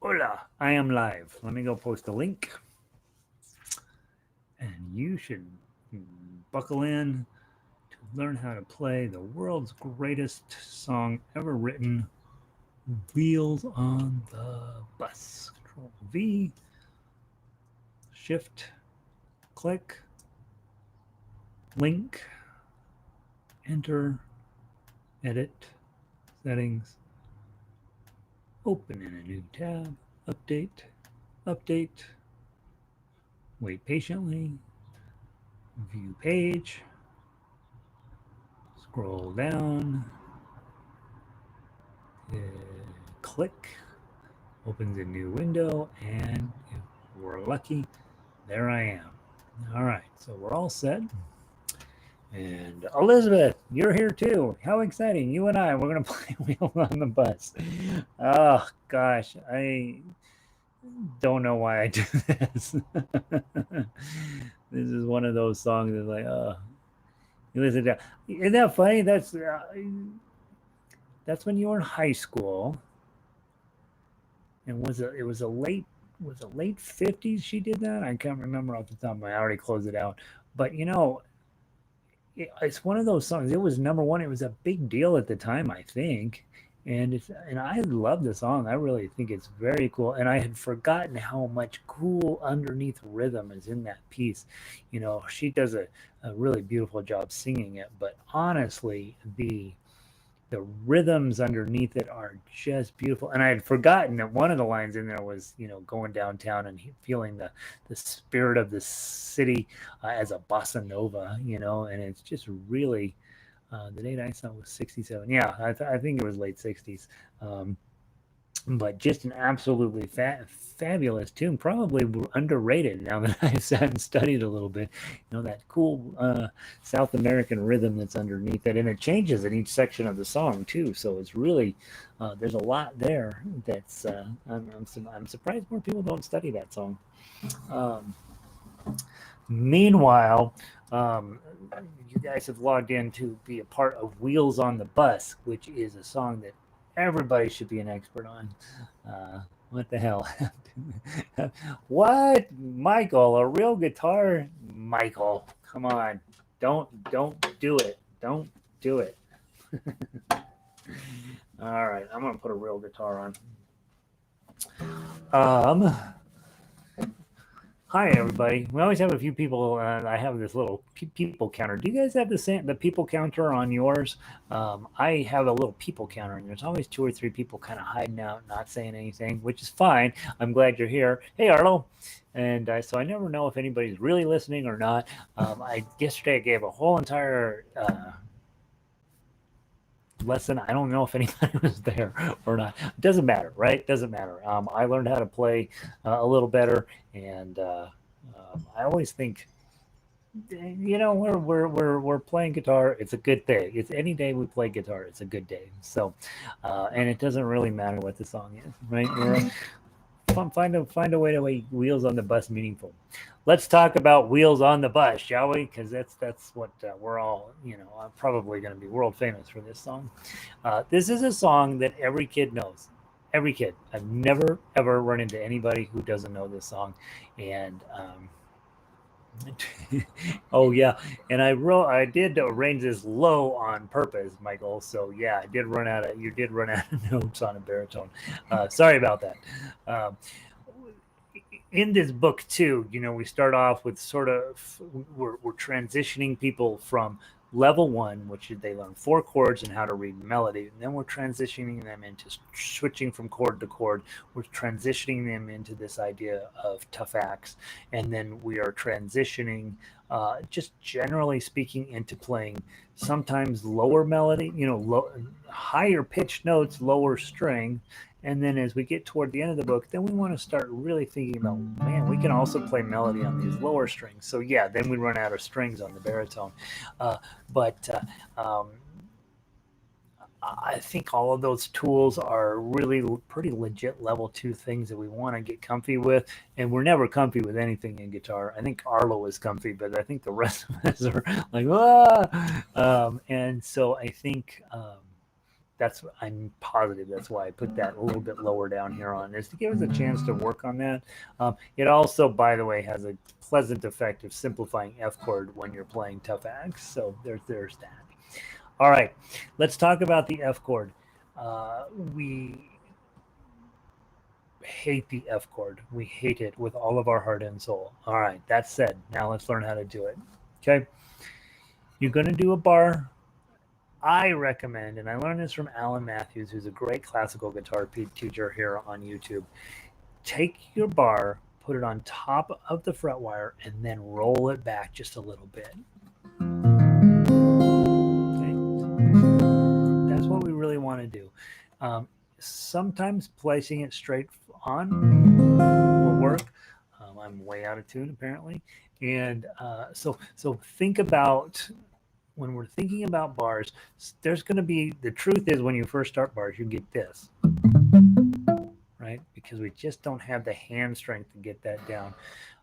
Hola, I am live. Let me go post a link. And you should buckle in to learn how to play the world's greatest song ever written, Wheels on the Bus. Control V, Shift, click, link, enter, edit, settings, open in a new tab, update, update, wait patiently, view page, scroll down, click, opens a new window, and if we're lucky, there I am. All right, so we're all set. And Elizabeth, you're here too. How exciting. You and I, we're going to play Wheels on the Bus. Oh, gosh. I don't know why I do this. This is one of those songs that's like, oh, you listen to. Isn't that funny? That's when you were in high school, and was it late 50s she did that? I can't remember off the top of my. I already closed it out, but it's one of those songs. It was number one. It was a big deal at the time, I think. And I love the song. I really think it's very cool. And I had forgotten how much cool underneath rhythm is in that piece. She does a really beautiful job singing it. But honestly, the rhythms underneath it are just beautiful. And I had forgotten that one of the lines in there was, going downtown and feeling the spirit of the city as a bossa nova, and it's just really, the date I saw was 67. Yeah, I think it was late 60s. Um, but just an absolutely fabulous tune, probably underrated now that I've sat and studied a little bit. That cool South American rhythm that's underneath it, and it changes in each section of the song too. So it's really there's a lot there. That's I'm surprised more people don't study that song. Um, Meanwhile, um, you guys have logged in to be a part of Wheels on the Bus, which is a song that everybody should be an expert on. What the hell? What, Michael? A real guitar, Michael? Come on, don't do it. Don't do it. All right, I'm gonna put a real guitar on. Um, Hi everybody. We always have a few people. I have this little people counter. Do you guys have the people counter on yours? I have a little people counter, and there's always two or three people kind of hiding out, not saying anything, which is fine. I'm glad you're here. Hey Arlo, and so I never know if anybody's really listening or not. Yesterday I gave a whole entire lesson. I don't know if anybody was there or not. It doesn't matter, right? Doesn't matter. I learned how to play a little better, and I always think, we're playing guitar. It's a good thing. It's any day we play guitar. It's a good day. So, and it doesn't really matter what the song is, right? Find a way to make Wheels on the Bus meaningful. Let's talk about Wheels on the Bus, shall we? Because that's what we're all, probably going to be world famous for this song. This is a song that every kid knows. Every kid. I've never ever run into anybody who doesn't know this song, and oh yeah, and I did arrange this low on purpose, Michael. So yeah, you did run out of notes on a baritone. Sorry about that. Um, in this book too, we start off with sort of we're transitioning people from level one, which they learn four chords and how to read melody, and then we're transitioning them into switching from chord to chord. We're transitioning them into this idea of tough acts, and then we are transitioning, just generally speaking, into playing sometimes lower melody, higher pitched notes, lower string, and then as we get toward the end of the book, then we want to start really thinking about, man, we can also play melody on these lower strings. So yeah, then we run out of strings on the baritone. But I think all of those tools are really pretty legit level two things that we want to get comfy with. And we're never comfy with anything in guitar. I think Arlo is comfy, but I think the rest of us are like, ah. And so I think I'm positive that's why I put that a little bit lower down here on, is to give us a chance to work on that. It also, by the way, has a pleasant effect of simplifying F chord when you're playing tough acts. So there's that. All right, let's talk about the F chord. We hate the F chord. We hate it with all of our heart and soul. All right, that said, now let's learn how to do it. Okay, you're going to do a bar. I recommend, and I learned this from Alan Matthews, who's a great classical guitar teacher here on YouTube. Take your bar, put it on top of the fret wire, and then roll it back just a little bit. Okay? That's what we really want to do. Sometimes placing it straight on will work. I'm way out of tune apparently, and so think about, when we're thinking about bars, there's going to be, the truth is, when you first start bars, you get this, right? Because we just don't have the hand strength to get that down.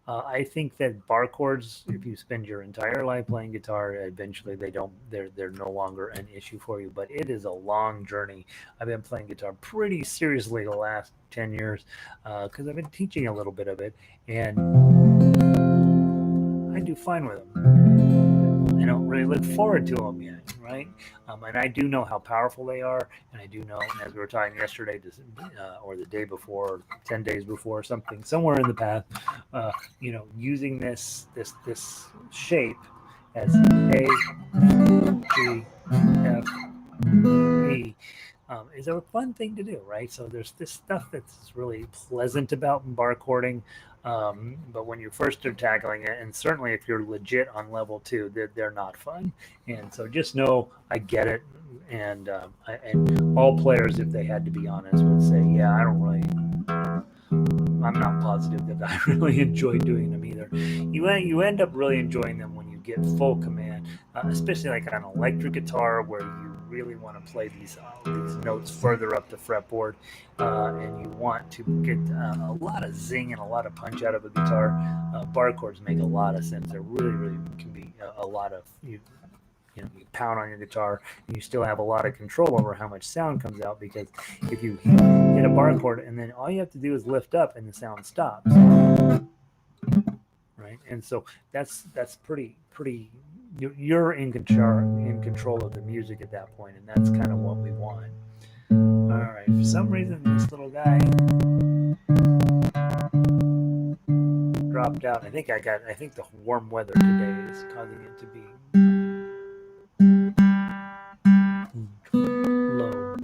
I think that bar chords, if you spend your entire life playing guitar, eventually they're no longer an issue for you. But it is a long journey. I've been playing guitar pretty seriously the last 10 years because I've been teaching a little bit of it, and I do fine with them. I don't really look forward to them yet, right? And I do know how powerful they are, and I do know, as we were talking yesterday, or the day before, 10 days before, somewhere in the path, using this shape as A, G, F, E, is a fun thing to do, right? So there's this stuff that's really pleasant about bar chording. But when you first are tackling it, and certainly if you're legit on level 2, they're not fun. And so just know I get it. And all players, if they had to be honest, would say, yeah, I'm not positive that I really enjoy doing them either. You end up really enjoying them when you get full command, especially like on electric guitar, where you really want to play these notes further up the fretboard, and you want to get a lot of zing and a lot of punch out of a guitar. Bar chords make a lot of sense. They really can be a lot of you pound on your guitar, and you still have a lot of control over how much sound comes out, because if you hit a bar chord and then all you have to do is lift up and the sound stops, right? And so that's pretty you're in control of the music at that point, and that's kind of what we want. All right, for some reason this little guy dropped out. I think the warm weather today is causing it to be low.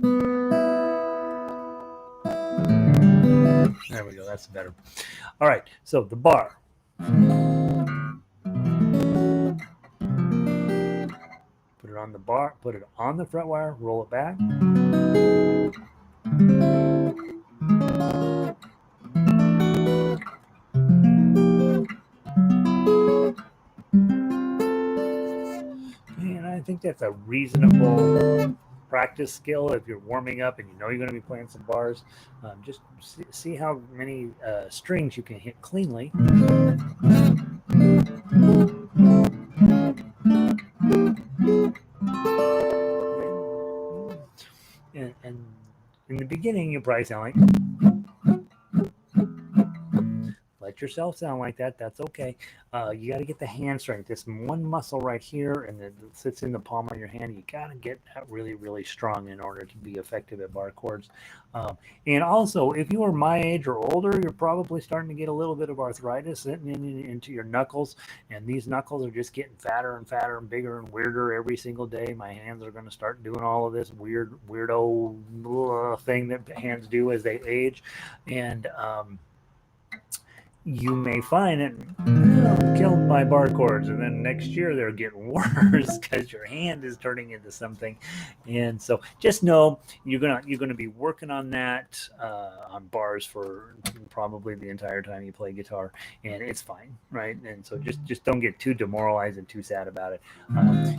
There we go, that's better. All right, so the bar. Put it on the bar, put it on the fret wire, roll it back. And I think that's a reasonable practice skill if you're warming up and you know you're going to be playing some bars. Just see how many strings you can hit cleanly. And in the beginning, you probably sound like, let yourself sound like that. That's okay. You got to get the hand strength. This one muscle right here, and it sits in the palm of your hand. You got to get that really strong in order to be effective at bar chords. And also, if you are my age or older, you're probably starting to get a little bit of arthritis into your knuckles, and these knuckles are just getting fatter and fatter and bigger and weirder every single day. My hands are going to start doing all of this weirdo thing that hands do as they age, and you may find it killed my bar chords, and then next year they're getting worse because your hand is turning into something. And so just know you're gonna be working on that on bars for probably the entire time you play guitar, and it's fine, right? And so just don't get too demoralized and too sad about it,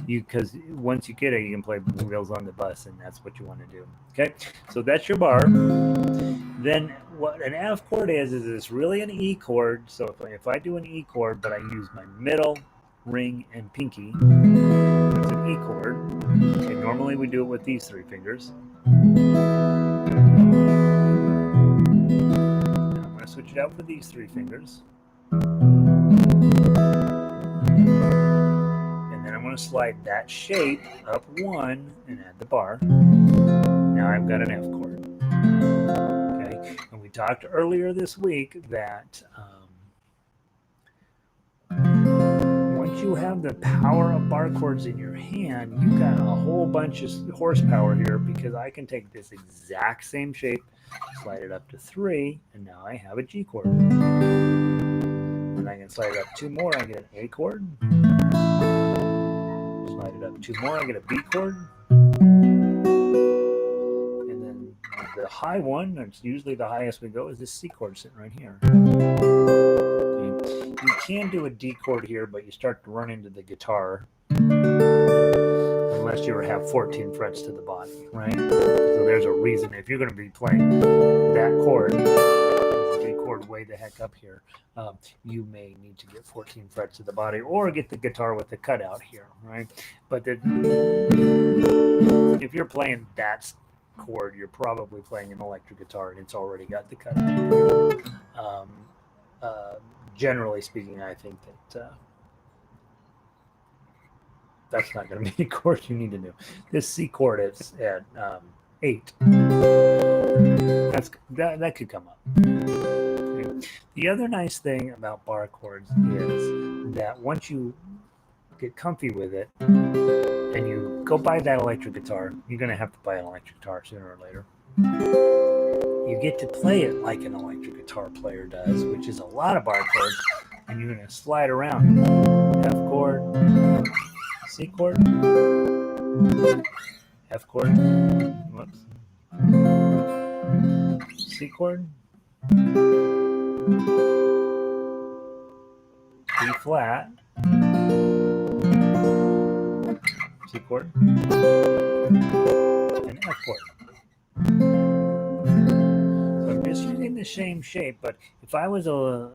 because once you get it, you can play Wheels on the Bus, and that's what you want to do. Okay, so that's your bar. Then what an F chord is it's really an E chord. So if I do an E chord, but I use my middle, ring, and pinky, it's an E chord. Okay, normally we do it with these 3 fingers. Now I'm going to switch it out for these 3 fingers. And then I'm going to slide that shape up 1 and add the bar. Now I've got an F chord. Okay, and we talked earlier this week that once you have the power of bar chords in your hand, you've got a whole bunch of horsepower here, because I can take this exact same shape, slide it up to 3, and now I have a G chord. And I can slide it up 2 more, I get an A chord. Slide it up 2 more, I get a B chord. And then the high one, that's usually the highest we go, is this C chord sitting right here. You can do a D chord here, but you start to run into the guitar unless you have 14 frets to the body, right? So there's a reason. If you're going to be playing that chord, the G chord way the heck up here, you may need to get 14 frets to the body, or get the guitar with the cutout here, right? But if you're playing that chord, you're probably playing an electric guitar, and it's already got the cutout. Generally speaking, I think that that's not going to be a chord you need to do. This C chord is at 8. That could come up. Okay. The other nice thing about bar chords is that once you get comfy with it and you go buy that electric guitar, you're going to have to buy an electric guitar sooner or later. You get to play it like an electric guitar player does, which is a lot of bar chords, and you're going to slide around. F chord, C chord, F chord, whoops, C chord, B flat, C chord, and F chord. Just using the same shape, but if I was a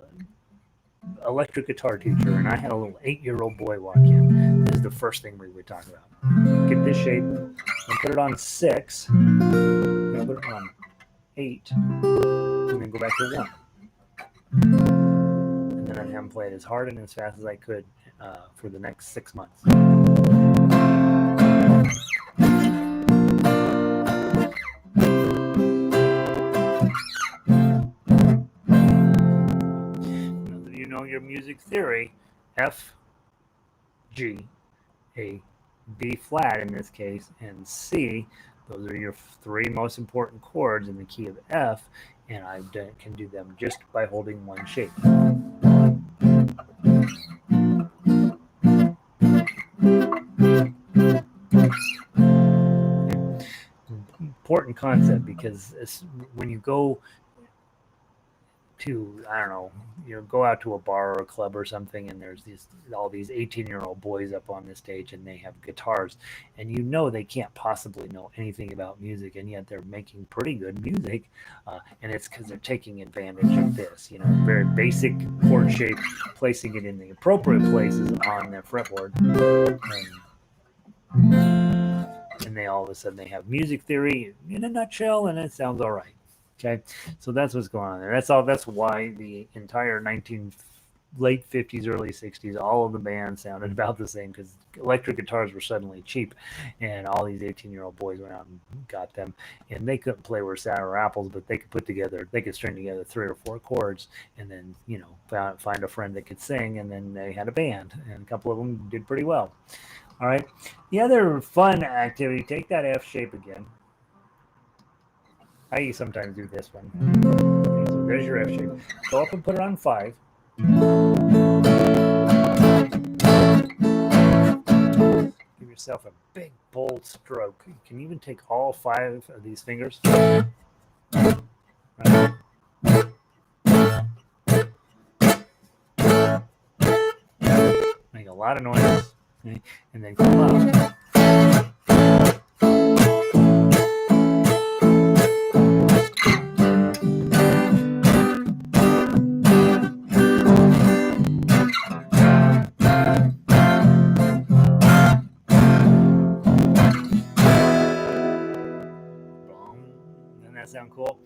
electric guitar teacher and I had a little 8-year-old boy walk in, this is the first thing we would talk about. Get this shape and put it on 6, and put it on 8, and then go back to 1. And then I'd have him play it as hard and as fast as I could for the next 6 months. Your music theory, F, G, A, B flat in this case, and C, those are your 3 most important chords in the key of F, and I can do them just by holding one shape. Important concept, because when you go to, I don't know, go out to a bar or a club or something, and there's all these 18-year-old boys up on the stage, and they have guitars, and they can't possibly know anything about music, and yet they're making pretty good music, and it's because they're taking advantage of this, very basic chord shape, placing it in the appropriate places on their fretboard, and they all of a sudden they have music theory in a nutshell, and it sounds all right. Okay, so that's what's going on there. That's why the entire late 50s, early 60s, all of the bands sounded about the same, because electric guitars were suddenly cheap, and all these 18-year-old boys went out and got them, and they couldn't play worth sour apples, but they could string together 3 or 4 chords, and then find a friend that could sing, and then they had a band, and a couple of them did pretty well. All right, the other fun activity, take that F shape again. I sometimes do this one. Okay, so there's your F shape. Go up and put it on 5. Give yourself a big, bold stroke. You can even take all 5 of these fingers. Right. Make a lot of noise. Okay? And then come up. that sound cool?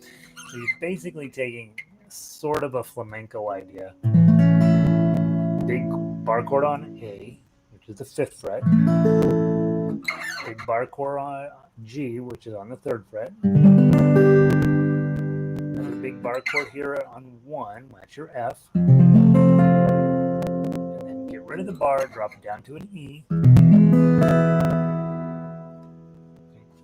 So you're basically taking sort of a flamenco idea. Big bar chord on A, which is the 5th fret. Big bar chord on G, which is on the 3rd fret. Another big bar chord here on 1, that's your F. And then get rid of the bar, drop it down to an E.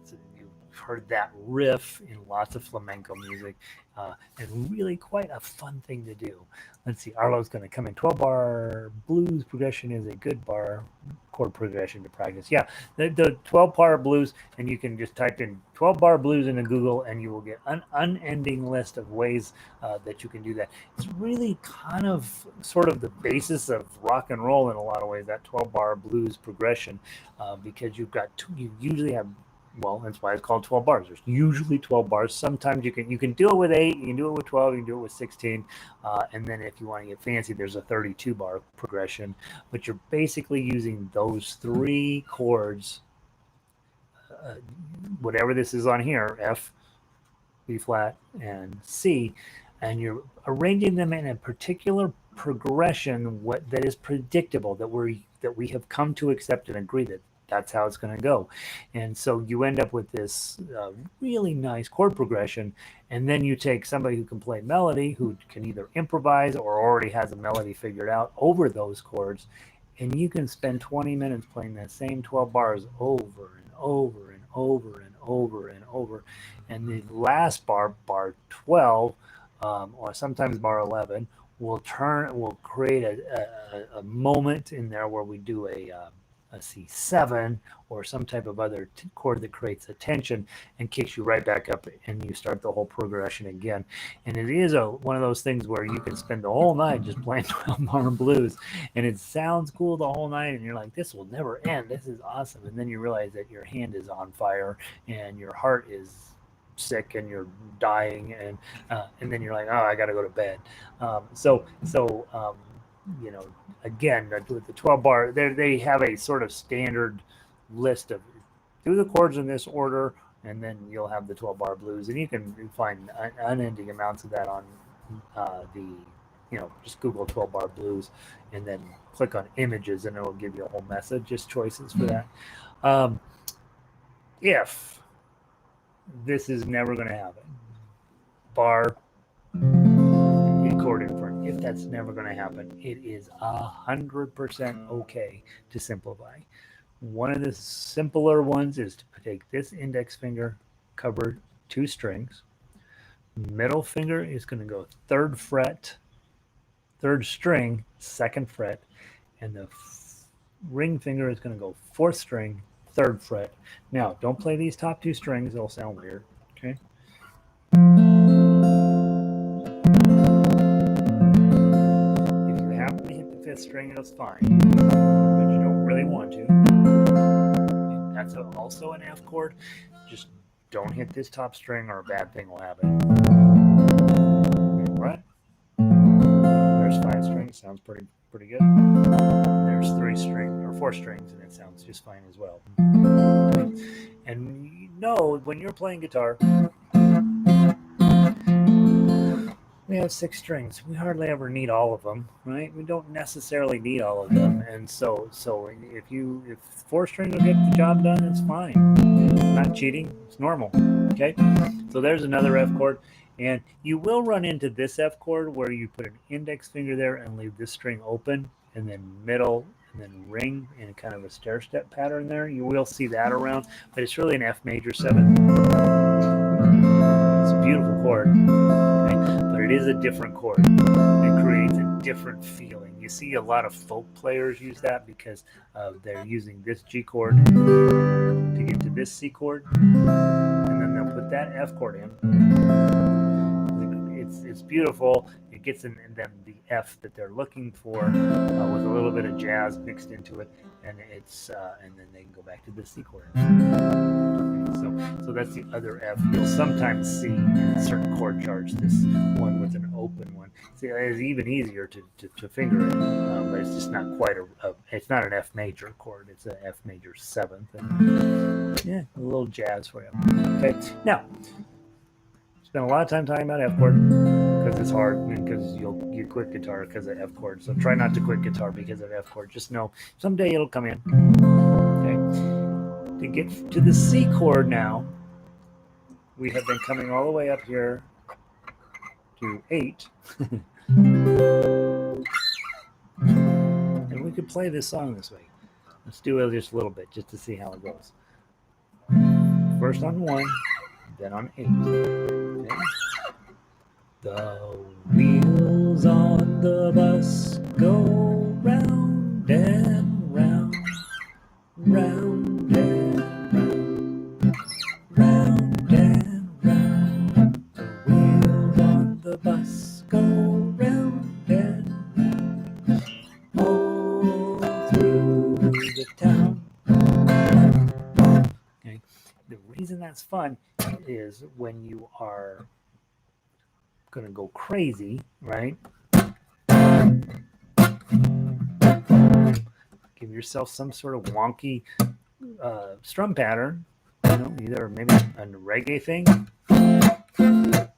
So you've heard that riff in lots of flamenco music, and really quite a fun thing to do. Let's see, Arlo's going to come in. 12-bar blues progression is a good bar chord progression to practice. Yeah, the 12-bar blues, and you can just type in 12-bar blues into Google, and you will get an unending list of ways that you can do that. It's really kind of sort of the basis of rock and roll in a lot of ways, that 12-bar blues progression, because you usually have, well, that's why it's called 12 bars. There's usually 12 bars. Sometimes you can do it with 8, you can do it with 12, you can do it with 16, and then if you want to get fancy, there's a 32-bar progression. But you're basically using those 3 chords, whatever this is on here, F, B flat, and C, and you're arranging them in a particular progression that is predictable, that we have come to accept and agree that that's how it's going to go. And so you end up with this really nice chord progression, and then you take somebody who can play melody, who can either improvise or already has a melody figured out over those chords, and you can spend 20 minutes playing that same 12 bars over and over and over and over and over. And the last bar 12, or sometimes bar 11, will create a moment in there where we do a C7 or some type of other chord that creates a tension and kicks you right back up, and you start the whole progression again. And it is one of those things where you can spend the whole night just playing 12-bar blues, and it sounds cool the whole night, and you're like, this will never end, this is awesome. And then you realize that your hand is on fire and your heart is sick and you're dying, and then you're like, oh, I got to go to bed. Again, with the 12 bar, they have a sort of standard list of do the chords in this order, and then you'll have the 12 bar blues, and you can find unending amounts of that on just Google 12 bar blues, and then click on images, and it will give you a whole mess of just choices for that. If this is never going to happen, bar chord in front. If that's never going to happen, it is 100% okay to simplify. One of the simpler ones is to take this index finger, cover 2 strings. Middle finger is going to go 3rd fret, 3rd string, 2nd fret, and the ring finger is going to go 4th string, 3rd fret. Now, don't play these top 2 strings; they'll sound weird. Okay. String, it's fine, but you don't really want to. That's also an F chord. Just don't hit this top string, or a bad thing will happen. Right? There's 5 strings, sounds pretty good. There's 3 strings or 4 strings, and it sounds just fine as well. And when you're playing guitar, we have 6 strings. We hardly ever need all of them, right? We don't necessarily need all of them, and so if 4 strings will get the job done, it's fine. It's not cheating. It's normal. Okay. So there's another F chord, and you will run into this F chord where you put an index finger there and leave this string open, and then middle, and then ring in a kind of a stair-step pattern there. You will see that around, but it's really an F major 7. It's a beautiful chord. It is a different chord. It creates a different feeling. You see a lot of folk players use that because they're using this G chord to get to this C chord, and then they'll put that F chord in. It's beautiful. It gets in them the F that they're looking for, with a little bit of jazz mixed into it, and and then they can go back to the C chord. So that's the other F. You'll sometimes see in certain chord charts this one with an open one. See, it's even easier to finger it, but it's just not quite it's not an F major chord. It's an F major 7th. And, yeah, a little jazz for you. Okay, now spend a lot of time talking about F chord because it's hard and because you quit guitar because of F chord. So try not to quit guitar because of F chord. Just know someday it'll come in. Okay. To get to the C chord now, we have been coming all the way up here to 8. And we could play this song this way. Let's do it just a little bit just to see how it goes. First on 1, then on 8. Okay. The wheels on the bus go round and round, round and round, round and round. The wheels on the bus go round and round, all through the town. Okay. The reason that's fun is when you are going to go crazy, right? Give yourself some sort of wonky strum pattern, either maybe a reggae thing. The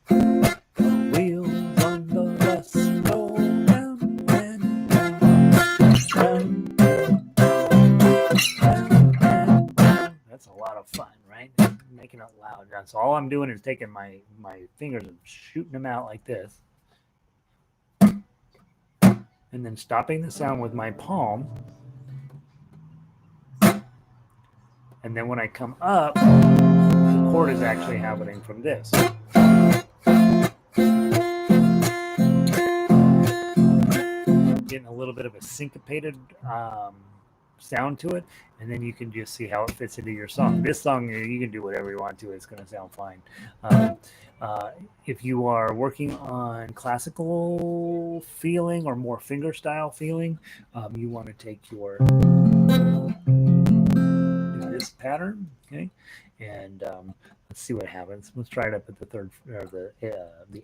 wheels on the bus go round and round, round and round. That's a lot of fun, right? Making it loud. So all I'm doing is taking my fingers and shooting them out like this. And then stopping the sound with my palm. And then when I come up, the chord is actually happening from this. Getting a little bit of a syncopated sound to it, and then you can just see how it fits into your song. This song, you can do whatever you want to. It's going to sound fine. If you are working on classical feeling or more fingerstyle feeling, you want to take your this pattern, okay, and let's see what happens. Let's try it up at the third or the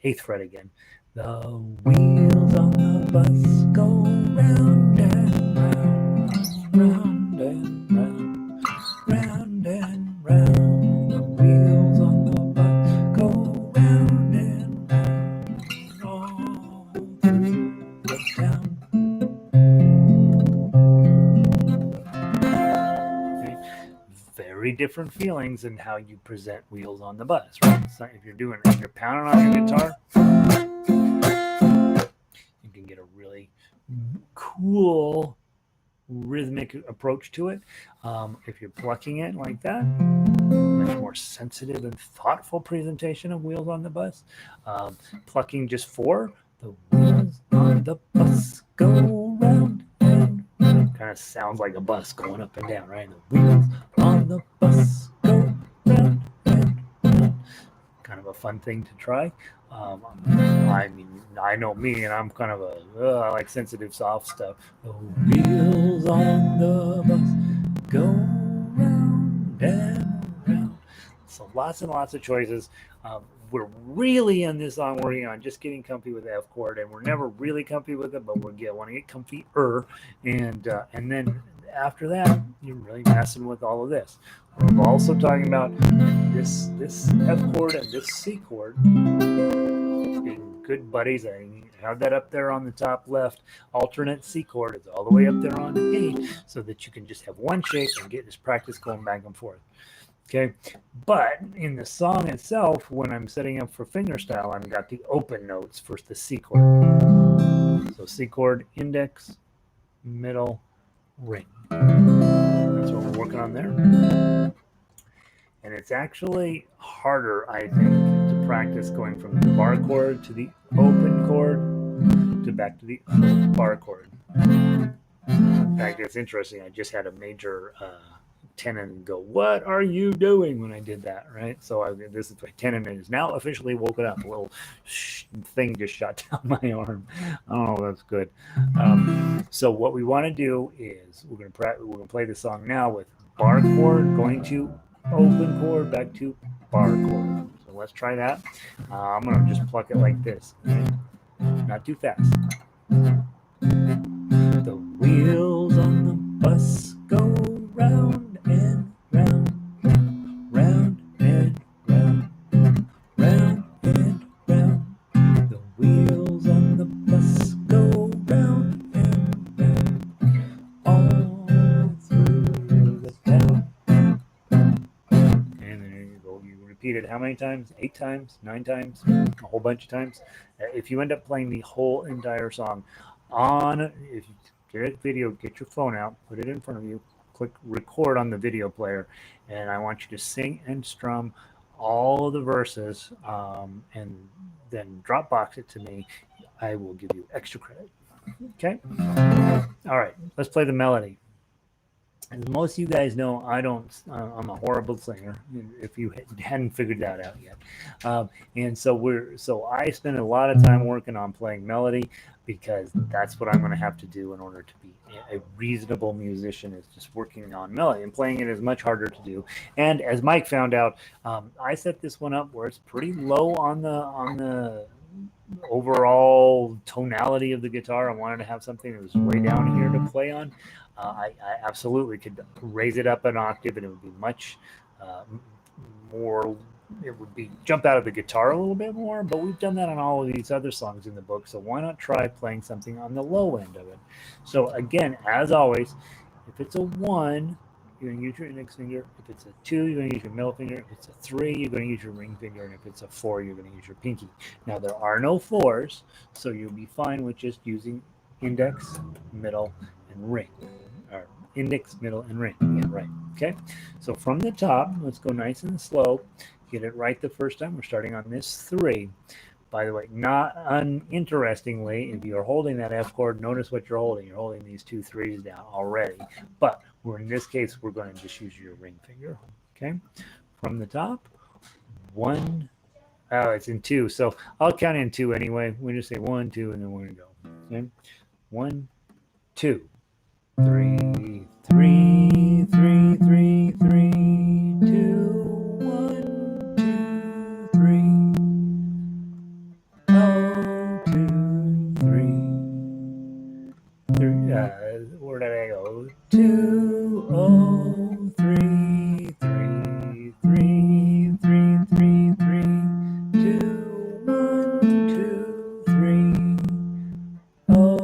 8th fret again. The wheels on the bus go round and round, round and round, round and round. The wheels on the bus go round and round, all through the town. Okay. Very different feelings in how you present Wheels on the Bus, right? So if you're pounding on your guitar, you can get a really cool rhythmic approach to it. If you're plucking it like that, much more sensitive and thoughtful presentation of Wheels on the Bus. Plucking just 4, the wheels on the bus go round and round. Kind of sounds like a bus going up and down, right? The wheels on the bus go round and round. Kind of a fun thing to try. I mean, I know me, and I'm kind of I like sensitive, soft stuff. The wheels on the bus go round and round. So lots and lots of choices. We're really in this song working on just getting comfy with the F chord, and we're never really comfy with it, but want to get comfy-er, and then after that, you're really messing with all of this. We're also talking about this F chord and this C chord being good buddies. I have that up there on the top left. Alternate C chord is all the way up there on 8, so that you can just have one shape and get this practice going back and forth. Okay, but in the song itself, when I'm setting up for fingerstyle, I've got the open notes for the C chord. So C chord, index, middle, ring. That's what we're working on there. And it's actually harder, I think, to practice going from the bar chord to the open chord to back to the bar chord. In fact, it's interesting. I just had a major tenon go, "What are you doing?" when I did that, right? So this is my tenon is now officially woken up. A little thing just shot down my arm. Oh, that's good. So what we want to do is we're gonna play the song now with bar chord going to open chord back to bar chord. So let's try that. I'm gonna just pluck it like this, okay? Not too fast. The wheels on the bus go round and round, round and round, round and repeat it how many times? 8 times, 9 times, a whole bunch of times. If you end up playing the whole entire song if you get a video, get your phone out, put it in front of you, click record on the video player, and I want you to sing and strum all of the verses, and then Dropbox it to me. I will give you extra credit. Okay? All right, let's play the melody. As most of you guys know, I'm a horrible singer, if you hadn't figured that out yet. And so I spend a lot of time working on playing melody, because that's what I'm going to have to do in order to be a reasonable musician, is just working on melody, and playing it is much harder to do. And as Mike found out, I set this one up where it's pretty low on the overall tonality of the guitar. I wanted to have something that was way down here to play on. I absolutely could raise it up an octave, and it would be much more. It would be jump out of the guitar a little bit more, but we've done that on all of these other songs in the book, so why not try playing something on the low end of it? So again, as always, if it's a 1, you're going to use your index finger. If it's a 2, you're going to use your middle finger. If it's a 3, you're going to use your ring finger. And if it's a 4, you're going to use your pinky. Now, there are no 4s, so you'll be fine with just using index, middle, and ring. Or index, middle, and ring. Yeah, right. Okay? So from the top, let's go nice and slow. Get it right the first time. We're starting on this 3. By the way, not uninterestingly, if you're holding that F chord, notice what you're holding. You're holding these 2 3s down already. But in this case, we're going to just use your ring finger. Okay? From the top, 1. Oh, it's in 2. So I'll count in 2 anyway. We just say 1, 2, and then we're going to go. Okay? 1, 2, 3, 3, 3, 3, 3, 2, 1, 2, 3. Oh, 2, 3. Where did I go? 2, oh, 3, 3, 3, 3, 3, 3, 2, 1, 2, 3. Oh,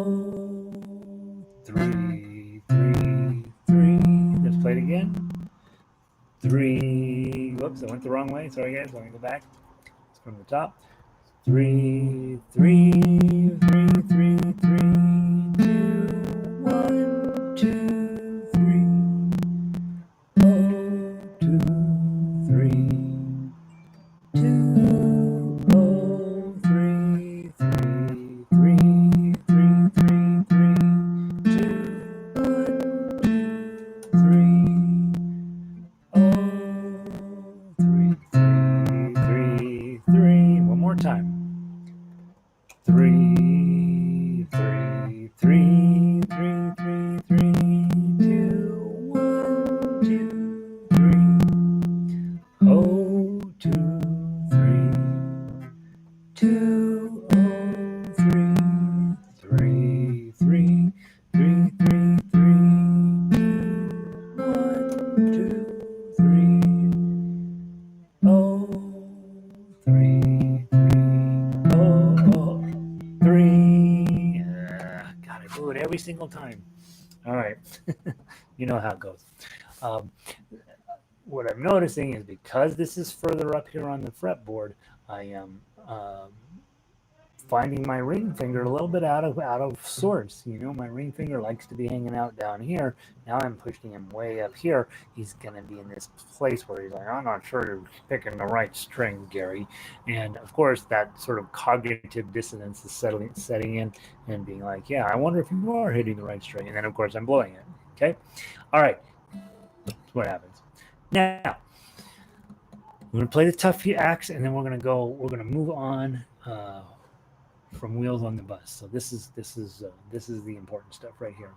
3, 3, 3. Let's play it again. 3. Whoops, I went the wrong way. Sorry, guys. Let me go back. It's from the top. 3, 3, 3, 3, 3, 2, 1, 2, 3. Oh, 2, 3. 2, oh, 3, 3, 3, 3, 3, 3, 2, 1, 2, 3. Oh, 3, 3, 3, 3. One more time. 3, 3, 3, 3, 3, 3, 2, 1, 2, 3. Oh, 2, 3, 2, oh, 3, 3, 3, 3, 3, 3, 2, 1, 2, 3. Oh, 3, 3, oh, 3. God, I do it every single time. All right. You know how it goes. What I'm noticing is, because this is further up here on the fretboard, I am finding my ring finger a little bit out of sorts. You know, my ring finger likes to be hanging out down here. Now I'm pushing him way up here. He's going to be in this place where he's like, I'm not sure you're picking the right string, Gary. And of course, that sort of cognitive dissonance is setting in and being like, yeah, I wonder if you are hitting the right string. And then, of course, I'm blowing it. Okay? All right. That's what happens. Now, we're going to play the tough acts, and then we're going to move on from Wheels on the Bus. So this is the important stuff right here.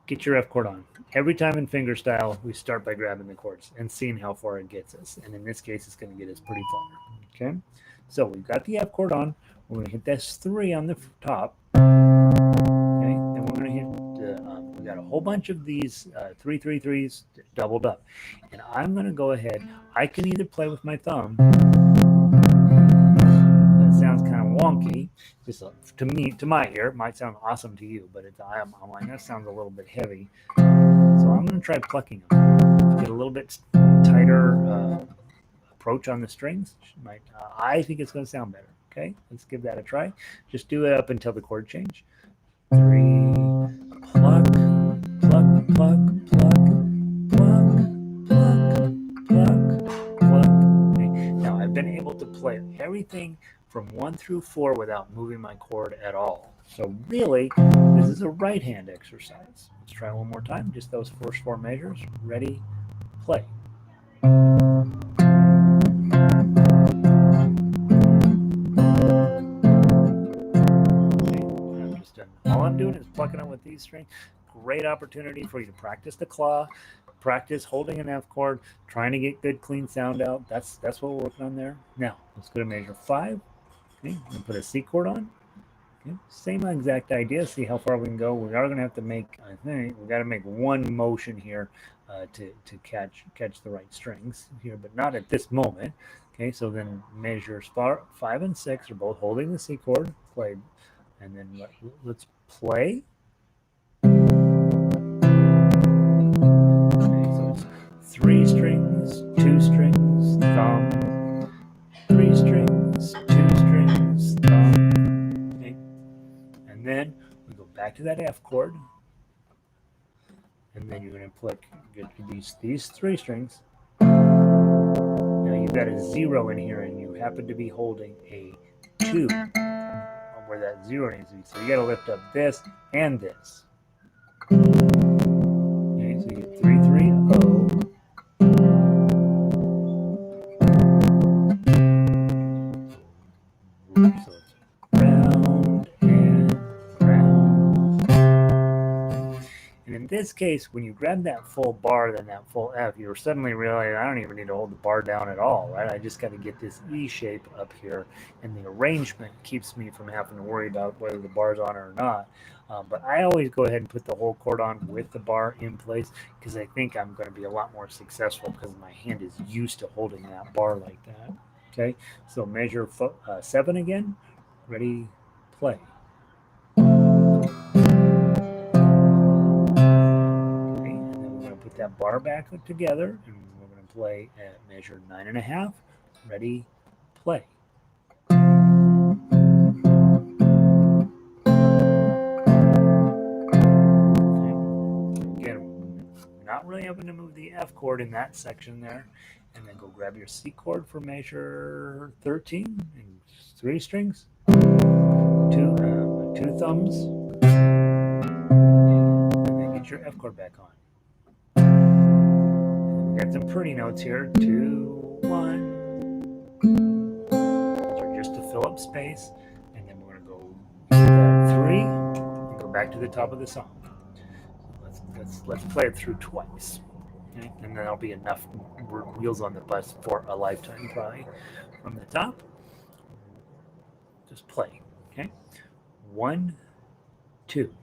Get your F chord on. Every time in fingerstyle, we start by grabbing the chords and seeing how far it gets us. And in this case, it's going to get us pretty far. Okay? So we've got the F chord on. We're going to hit this 3 on the top. Okay? Then we're going to hit we got a whole bunch of these 3, 3, 3s doubled up. And I'm going to go ahead. I can either play with my thumb. That sounds kind of wonky. Just to me, to my ear, it might sound awesome to you, but I'm like, that sounds a little bit heavy. So I'm going to try plucking them. Get a little bit tighter approach on the strings. I think it's going to sound better. Okay, let's give that a try. Just do it up until the chord change. 3, pluck, pluck, pluck, pluck, pluck, pluck, pluck, pluck. Okay. Now I've been able to play everything from 1 through 4 without moving my chord at all. So really, this is a right hand exercise. Let's try one more time. Just those first 4 measures. Ready, play. All I'm doing is plucking it with these strings. Great opportunity for you to practice the claw, practice holding an F chord, trying to get good clean sound out. That's what we're working on there. Now let's go to measure 5. Okay, and put a C chord on. Okay, same exact idea. See how far we can go. We are going to have to make, I think, we got to make one motion here to catch the right strings here, but not at this moment. Okay, so then measures 5 and 6 are both holding the C chord. Play. And then let's play. Okay, so it's 3 strings, 2 strings, thumb. 3 strings, 2 strings, thumb. Okay. And then we go back to that F chord. And then you're going to get these 3 strings. Now you've got a 0 in here, and you happen to be holding a 2. Where that 0 needs to be. So you got to lift up this and this. Okay, so you get 3, 3, O. So it's round and round. And in this case, when you grab that full bar, then that full F, you're suddenly realizing I don't even need to hold the bar down at all, right? I just got to get this E shape up here, and the arrangement keeps me from having to worry about whether the bar's on or not. But I always go ahead and put the whole chord on with the bar in place because I think I'm going to be a lot more successful because my hand is used to holding that bar like that. Okay, so measure 7 again. Ready, play. Put that bar back together, and we're going to play at measure 9.5. Ready, play. Again, not really having to move the F chord in that section there, and then go grab your C chord for measure 13 and 3 strings, 2 thumbs, and then get your F chord back on. Got some pretty notes here. 2, 1. Those are just to fill up space. And then we're going to go 3 and go back to the top of the song. Let's play it through twice. Okay? And then that'll be enough wheels on the bus for a lifetime, probably. From the top, just play. Okay? 1, 2.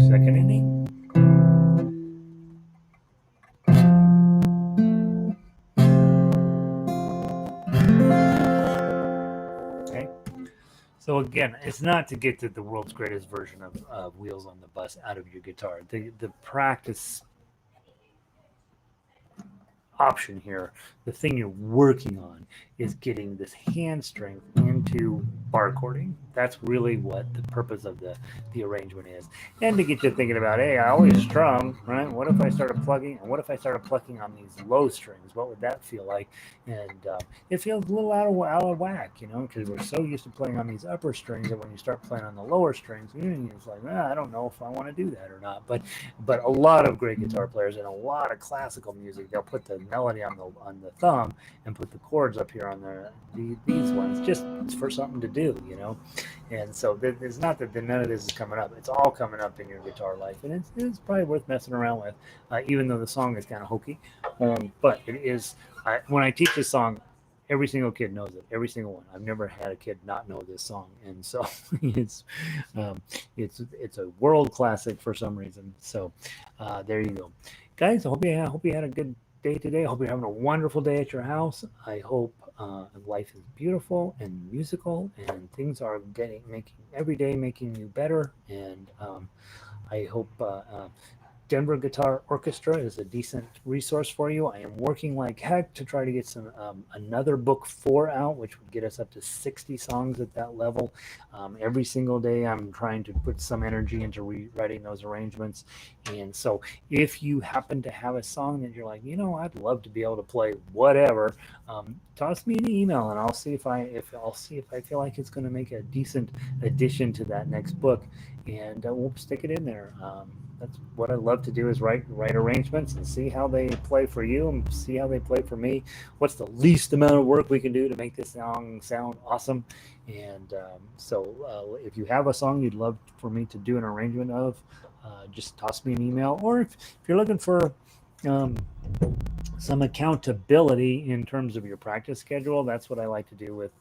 Second inning. Okay. So again, it's not to get to the world's greatest version of Wheels on the Bus out of your guitar. The practice option here, the thing you're working on, is getting this hand strength into bar chording. that's really what the purpose of the arrangement is. And to get you thinking about, hey, I always strum, right? What if I started plugging, and what if I started plucking on these low strings? What would that feel like? And it feels a little out of whack, because we're so used to playing on these upper strings that when you start playing on the lower strings, it's like, I don't know if I want to do that or not. But a lot of great guitar players and a lot of classical music, they'll put the melody on the thumb and put the chords up here on these ones just for something to do. And so it's not that none of this is coming up. It's all coming up in your guitar life, and it's probably worth messing around with, even though the song is kind of hokey. But it is. When I teach this song, every single kid knows it. Every single one. I've never had a kid not know this song, and so it's um, it's a world classic for some reason. So there you go, guys. I hope you had a good day today. I hope you're having a wonderful day at your house. I hope life is beautiful and musical, and things are making every day making you better. And I hope Denver Guitar Orchestra is a decent resource for you. I am working like heck to try to get some another book 4 out, which would get us up to 60 songs at that level. Every single day, I'm trying to put some energy into rewriting those arrangements. And so, if you happen to have a song that you're like, I'd love to be able to play whatever, toss me an email, and I'll see if I feel like it's going to make a decent addition to that next book, and we'll stick it in there. That's what I love to do, is write arrangements and see how they play for you and see how they play for me. What's the least amount of work we can do to make this song sound awesome? And so if you have a song you'd love for me to do an arrangement of, just toss me an email. Or if you're looking for um, some accountability in terms of your practice schedule, that's what I like to do with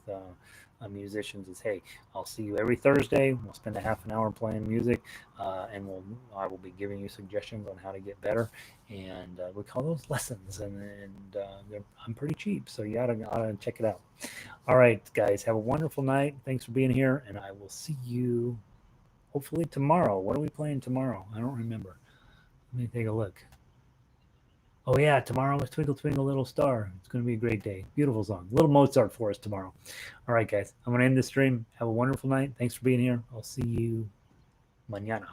musicians is, hey, I'll see you every Thursday. We'll spend a half an hour playing music, and I will be giving you suggestions on how to get better. And we call those lessons, and I'm pretty cheap, so you oughta check it out. All right, guys, have a wonderful night. Thanks for being here, and I will see you hopefully tomorrow. What are we playing tomorrow? I don't remember. Let me take a look. Oh yeah, tomorrow is Twinkle Twinkle Little Star. It's going to be a great day. Beautiful song. A little Mozart for us tomorrow. All right, guys. I'm going to end the stream. Have a wonderful night. Thanks for being here. I'll see you mañana.